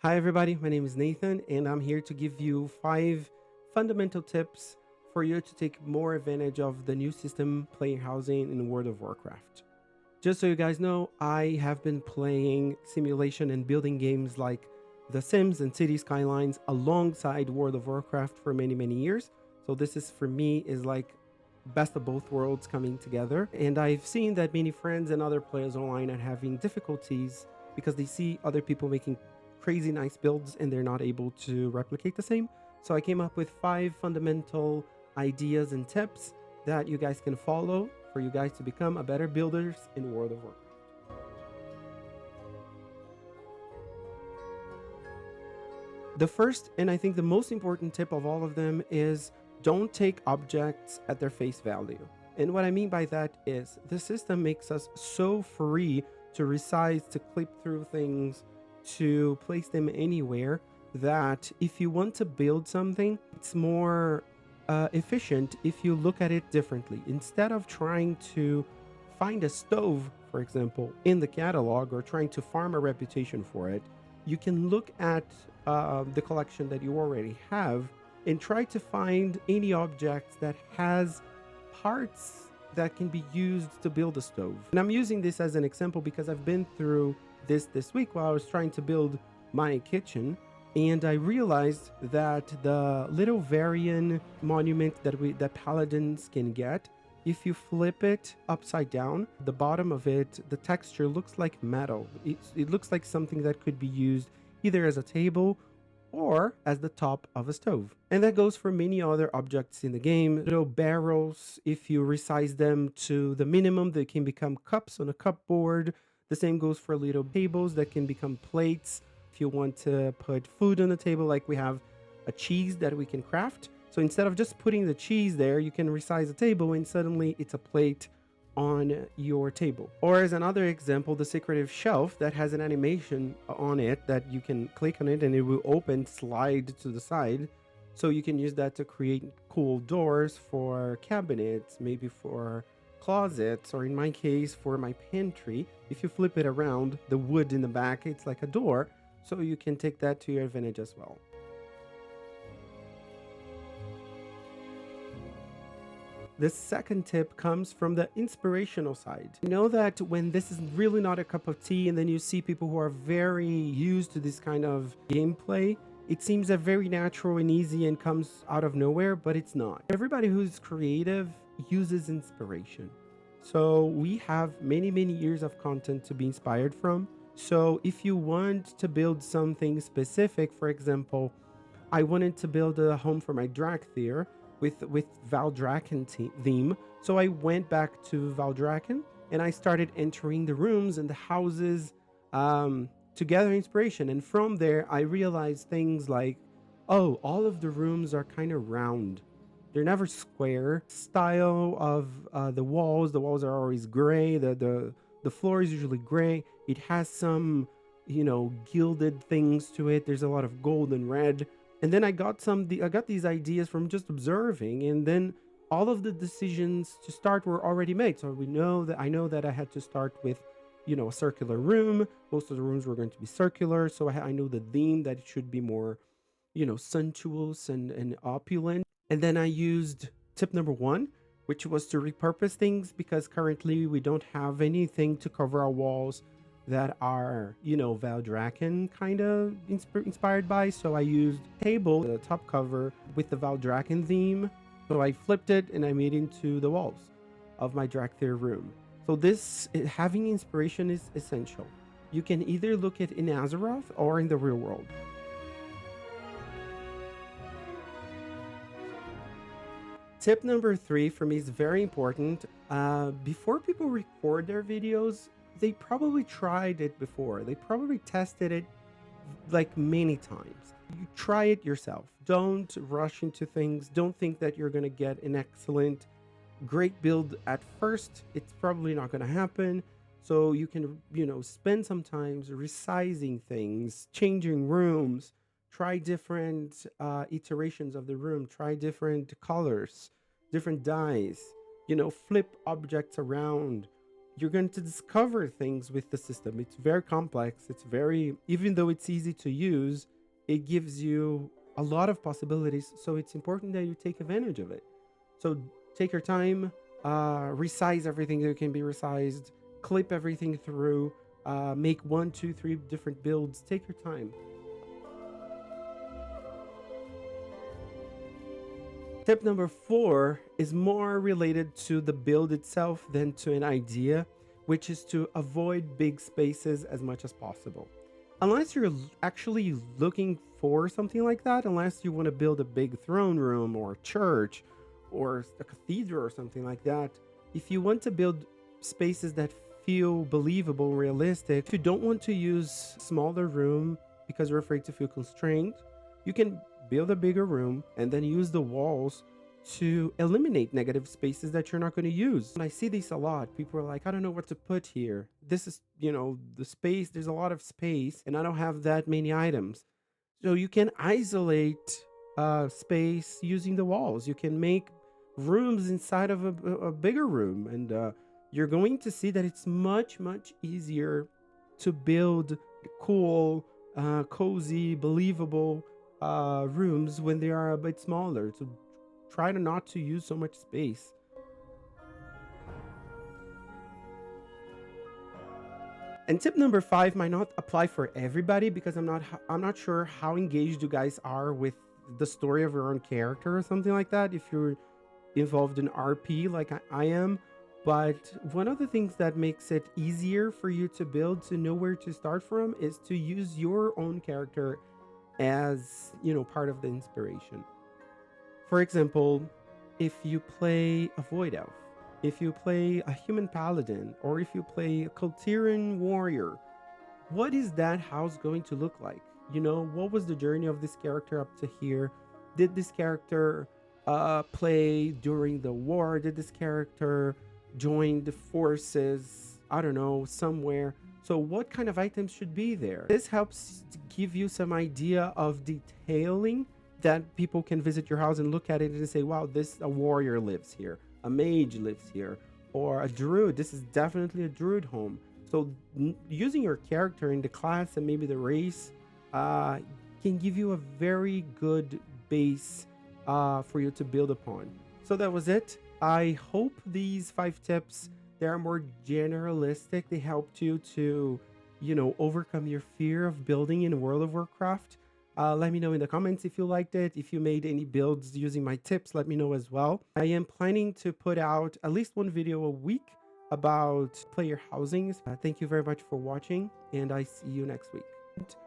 Hi, everybody. My name is Nathan, and I'm here to give you 5 fundamental tips for you to take more advantage of the new system player housing in World of Warcraft. Just so you guys know, I have been playing simulation and building games like The Sims and City Skylines alongside World of Warcraft for many, many years. So this is for me is like best of both worlds coming together. And I've seen that many friends and other players online are having difficulties because they see other people making crazy nice builds and they're not able to replicate the same. So I came up with 5 fundamental ideas and tips that you guys can follow for you guys to become a better builders in World of Warcraft. The first, and I think the most important tip of all of them, is don't take objects at their face value. And what I mean by that is the system makes us so free to resize, to clip through things, to place them anywhere, that if you want to build something, it's more efficient if you look at it differently. Instead of trying to find a stove, for example, in the catalog or trying to farm a reputation for it, you can look at the collection that you already have and try to find any objects that has parts that can be used to build a stove. And I'm using this as an example because I've been through this week while I was trying to build my kitchen, and I realized that the little Varian monument that paladins can get, if you flip it upside down, the bottom of it, the texture looks like metal. It looks like something that could be used either as a table or as the top of a stove. And that goes for many other objects in the game. Little barrels, if you resize them to the minimum, they can become cups on a cupboard. The same goes for little tables that can become plates. If you want to put food on the table, like we have a cheese that we can craft. So instead of just putting the cheese there, you can resize the table and suddenly it's a plate on your table. Or as another example, the secretive shelf that has an animation on it that you can click on it and it will open, slide to the side. So you can use that to create cool doors for cabinets, maybe for closets, or in my case, for my pantry. If you flip it around, the wood in the back, it's like a door. So you can take that to your advantage as well. The second tip comes from the inspirational side. You know that when this is really not a cup of tea and then you see people who are very used to this kind of gameplay, it seems that very natural and easy and comes out of nowhere, but it's not. Everybody who's creative uses inspiration. So we have many, many years of content to be inspired from. So if you want to build something specific, for example, I wanted to build a home for my Drakthir with Valdrakken theme. So I went back to Valdrakken and I started entering the rooms and the houses to gather inspiration. And from there, I realized things like, oh, all of the rooms are kind of round. They're never square. Style of the walls are always gray. The floor is usually gray. It has some, gilded things to it. There's a lot of gold and red. And then I got these ideas from just observing, and then all of the decisions to start were already made. So I know that I had to start with, a circular room. Most of the rooms were going to be circular, so I know the theme that it should be more, sumptuous and opulent. And then I used tip number 1, which was to repurpose things, because currently we don't have anything to cover our walls that are, Valdrakken kind of inspired by. So I used table, the top cover, with the Valdrakken theme. So I flipped it and I made it into the walls of my Drakthir room. So having inspiration is essential. You can either look at in Azeroth or in the real world. Tip number 3 for me is very important. Before people record their videos, they probably tried it before. They probably tested it like many times. You try it yourself. Don't rush into things. Don't think that you're going to get an excellent, great build at first. It's probably not going to happen. So you can, spend some time resizing things, changing rooms, try different iterations of the room, try different colors, different dyes, flip objects around, you're going to discover things with the system. It's very complex. It's very, even though it's easy to use, it gives you a lot of possibilities. So it's important that you take advantage of it. So take your time, resize everything that can be resized, clip everything through, make 1, 2, 3 different builds. Take your time. Tip number 4 is more related to the build itself than to an idea, which is to avoid big spaces as much as possible. Unless you're actually looking for something like that, unless you want to build a big throne room or a church or a cathedral or something like that, if you want to build spaces that feel believable, realistic, if you don't want to use smaller room because you're afraid to feel constrained, you can build a bigger room and then use the walls to eliminate negative spaces that you're not going to use. And I see this a lot. People are like, I don't know what to put here. This is, the space, there's a lot of space and I don't have that many items. So you can isolate space using the walls. You can make rooms inside of a bigger room, and you're going to see that it's much, much easier to build cool, cozy, believable rooms when they are a bit smaller. So try to not to use so much space. And tip number 5 might not apply for everybody because I'm not sure how engaged you guys are with the story of your own character or something like that if you're involved in RP like I am. But one of the things that makes it easier for you to build, to know where to start from, is to use your own character as, part of the inspiration. For example, if you play a void elf, if you play a human paladin, or if you play a Kultiran warrior, what is that house going to look like? What was the journey of this character up to here? Did this character play during the war? Did this character join the forces, I don't know, somewhere? So what kind of items should be there? This helps to give you some idea of detailing that people can visit your house and look at it and say, wow, a warrior lives here, a mage lives here, or a druid. This is definitely a druid home. So using your character in the class and maybe the race can give you a very good base for you to build upon. So that was it. I hope these 5 tips, they are more generalistic. They helped you to, overcome your fear of building in World of Warcraft. Let me know in the comments if you liked it. If you made any builds using my tips, let me know as well. I am planning to put out at least 1 video a week about player housings. Thank you very much for watching, and I see you next week.